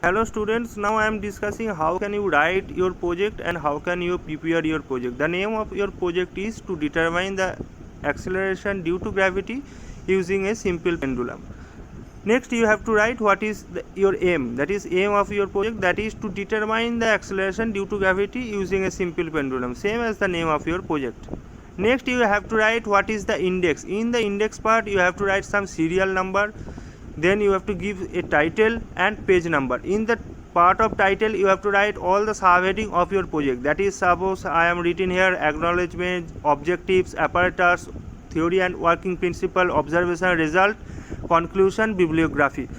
Hello students, now I am discussing how can you write your project and how can you prepare your project. The name of your project is to determine the acceleration due to gravity using a simple pendulum. Next you have to write what is your aim, that is aim of your project, that is to determine the acceleration due to gravity using a simple pendulum, same as the name of your project. Next you have to write what is the index. In the index part you have to write some serial number, then you have to give a title and page number. In the part of title you have to write all the subheading of your project, that is suppose I am written here acknowledgement, objectives, apparatus, theory and working principle, observation, result, conclusion, bibliography.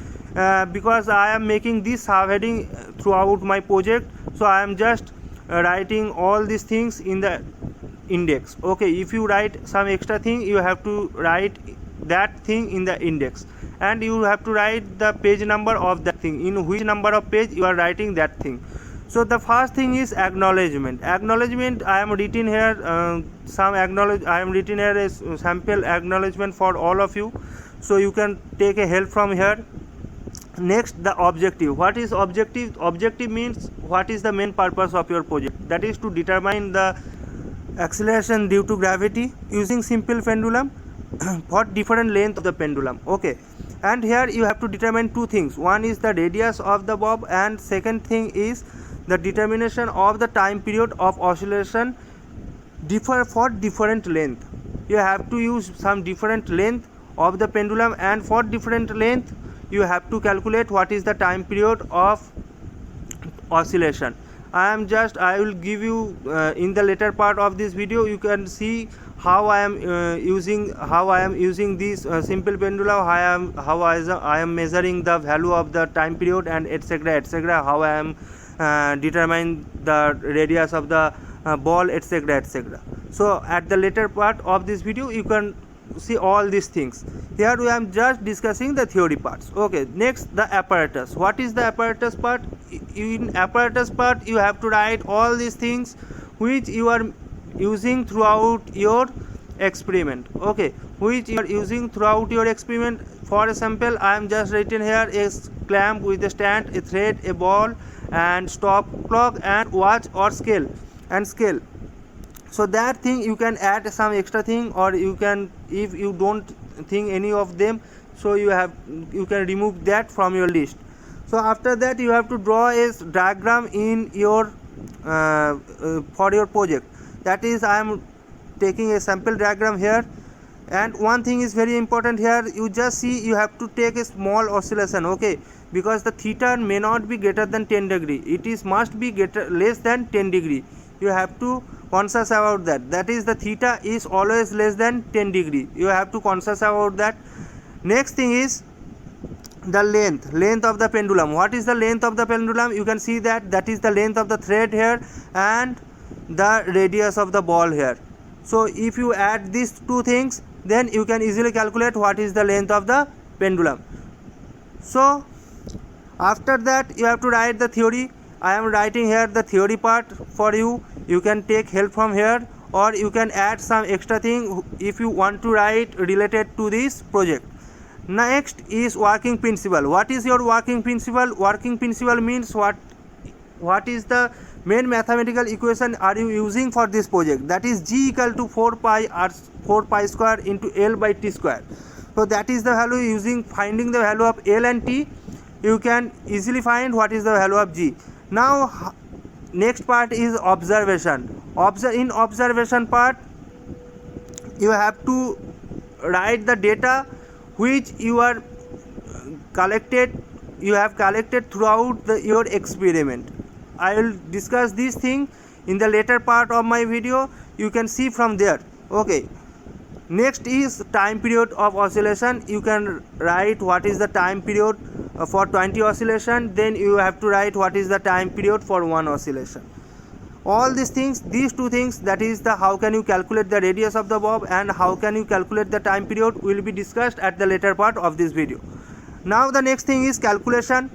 Because I am making this subheading throughout my project, so I am just writing all these things in the index. Okay, if you write some extra thing you have to write that thing in the index, and you have to write the page number of that thing, in which number of page you are writing that thing. So the first thing is acknowledgement. I am written here I am written here a sample acknowledgement for all of you, so you can take a help from here. Next, the objective. What is objective? Objective means what is the main purpose of your project, that is to determine the acceleration due to gravity using simple pendulum for different length of the pendulum. Okay, and here you have to determine two things. One is the radius of the bob, and second thing is the determination of the time period of oscillation differ for different length. You have to use some different length of the pendulum, and for different length you have to calculate what is the time period of oscillation. I will give you in the later part of this video you can see how I am using this simple pendulum, how I am measuring the value of the time period, and etc., how I am determine the radius of the ball, etc. So at the later part of this video you can see all these things. Here we am just discussing the theory parts. Okay, next, the apparatus. What is the apparatus part? In apparatus part you have to write all these things which you are using throughout your experiment. Okay, which you are using throughout your experiment. For example, I am just written here a clamp with a stand, a thread, a ball, and stop clock, and watch or scale. So that thing you can add some extra thing, or you can, if you don't think any of them, so you can remove that from your list. So after that you have to draw a diagram in your for your project, that is I am taking a sample diagram here. And one thing is very important here, you just see you have to take a small oscillation. Okay, because the theta may not be greater than 10 degree, it must be less than 10 degree. You have to conscious about that, that is the theta is always less than 10 degree. You have to conscious about that. Next thing is the length of the pendulum. What is the length of the pendulum? You can see that is the length of the thread here and the radius of the ball here. So if you add these two things, then you can easily calculate what is the length of the pendulum. So after that you have to write the theory. I am writing here the theory part for you. You can take help from here, or you can add some extra thing if you want to write related to this project. Next is working principle. What is your working principle? Working principle means what is the main mathematical equation are you using for this project, that is G equal to 4 pi square into L by T square. So that is the value. Using finding the value of L and T, you can easily find what is the value of G. Now next part is observation. In observation part you have to write the data which you have collected throughout your experiment. I will discuss this thing in the later part of my video, you can see from there. Okay, next is time period of oscillation. You can write what is the time period for 20 oscillation, then you have to write what is the time period for 1 oscillation. All these things, these two things, that is the how can you calculate the radius of the bob and how can you calculate the time period, will be discussed at the later part of this video. Now the next thing is calculation.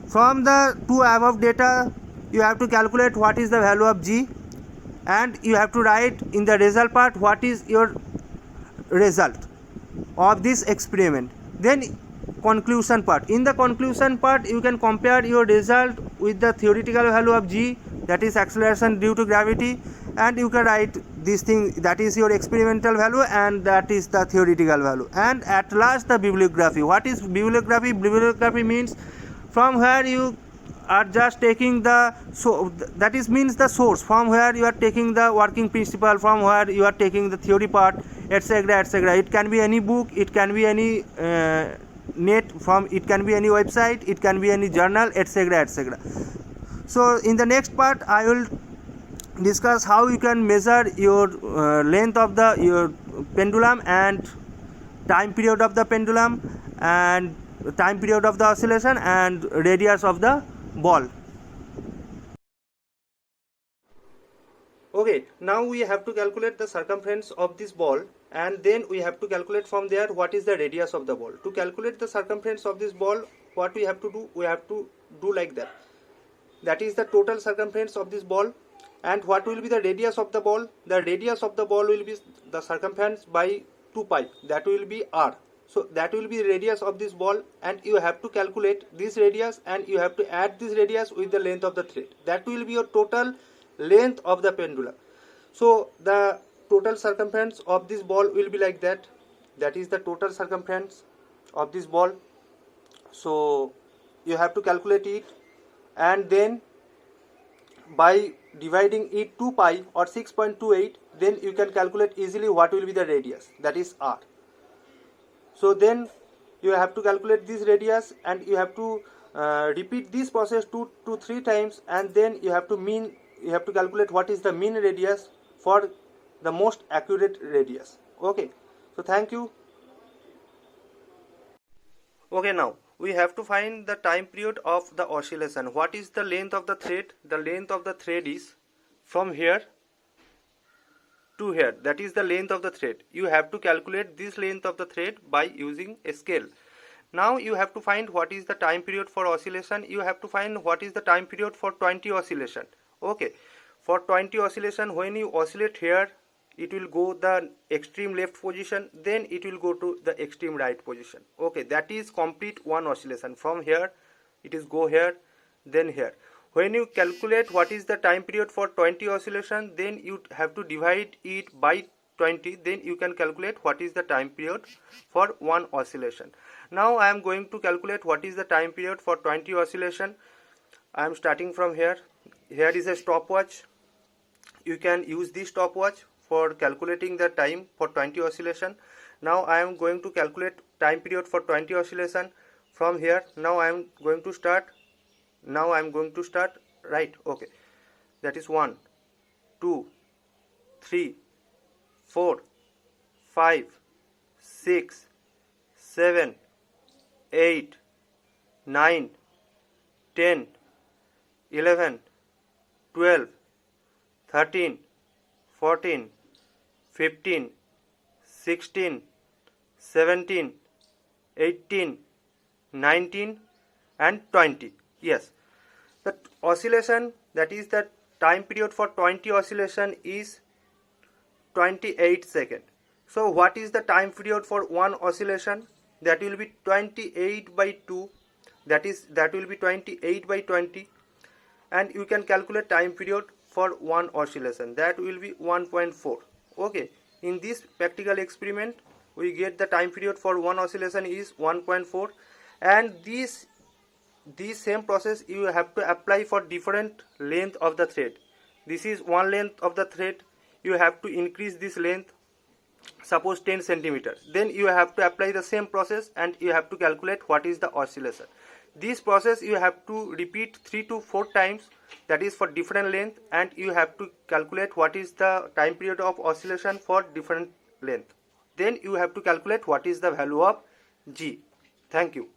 From the two above data you have to calculate what is the value of G, and you have to write in the result part what is your result of this experiment. Then conclusion part. In the conclusion part, you can compare your result with the theoretical value of g, that is acceleration due to gravity, and you can write this thing, that is your experimental value and that is the theoretical value. And at last, the bibliography. What is bibliography? Bibliography means from where you are just taking the, so that is means the source from where you are taking the working principle, from where you are taking the theory part, etc., etc. It can be any book, it can be any net from, it can be any website, it can be any journal, etc., etc. So in the next part I will discuss how you can measure your length of the your pendulum and time period of the pendulum and time period of the oscillation and radius of the ball. Okay, now we have to calculate the circumference of this ball, and then we have to calculate from there what is the radius of the ball. To calculate the circumference of this ball, what we have to do? We have to do like that. That is the total circumference of this ball. And what will be the radius of the ball? The radius of the ball will be the circumference by 2 pi. That will be r. So that will be the radius of this ball, and you have to calculate this radius and you have to add this radius with the length of the thread. That will be your total length of the pendulum. So the total circumference of this ball will be like that. That is the total circumference of this ball. So you have to calculate it, and then by dividing it 2 pi or 6.28, then you can calculate easily what will be the radius, that is r. So then you have to calculate this radius, and you have to repeat this process 2 to 3 times, and then you have to calculate what is the mean radius for the most accurate radius. Okay, so thank you. Okay, now we have to find the time period of the oscillation. What is the length of the thread? The length of the thread is from here to here. That is the length of the thread. You have to calculate this length of the thread by using a scale. Now you have to find what is the time period for oscillation. You have to find what is the time period for 20 oscillation. Okay, for 20 oscillation, when you oscillate here, it will go the extreme left position, then it will go to the extreme right position. Okay, that is complete one oscillation. From here it is go here, then here. When you calculate what is the time period for 20 oscillation, then you have to divide it by 20, then you can calculate what is the time period for one oscillation. Now I am going to calculate what is the time period for 20 oscillation. I am starting from here. Here is a stopwatch. You can use this stopwatch for calculating the time for 20 oscillation. Now I am going to calculate time period for 20 oscillation from here. Now I am going to start. Right. Okay, that is 1 2 3 4 5 6 7 8 9 10 11 12 13 14 15 16 17 18 19 and 20. Yes, the oscillation, that is the time period for 20 oscillation is 28 seconds. So what is the time period for one oscillation? That will be 28 by 2, that will be 28 by 20, and you can calculate time period for one oscillation, that will be 1.4. Okay, in this practical experiment we get the time period for one oscillation is 1.4, and this same process you have to apply for different length of the thread. This is one length of the thread, you have to increase this length, suppose 10 centimeters, then you have to apply the same process and you have to calculate what is the oscillation. This process you have to repeat 3 to 4 times, that is for different length, and you have to calculate what is the time period of oscillation for different length. Then you have to calculate what is the value of G. Thank you.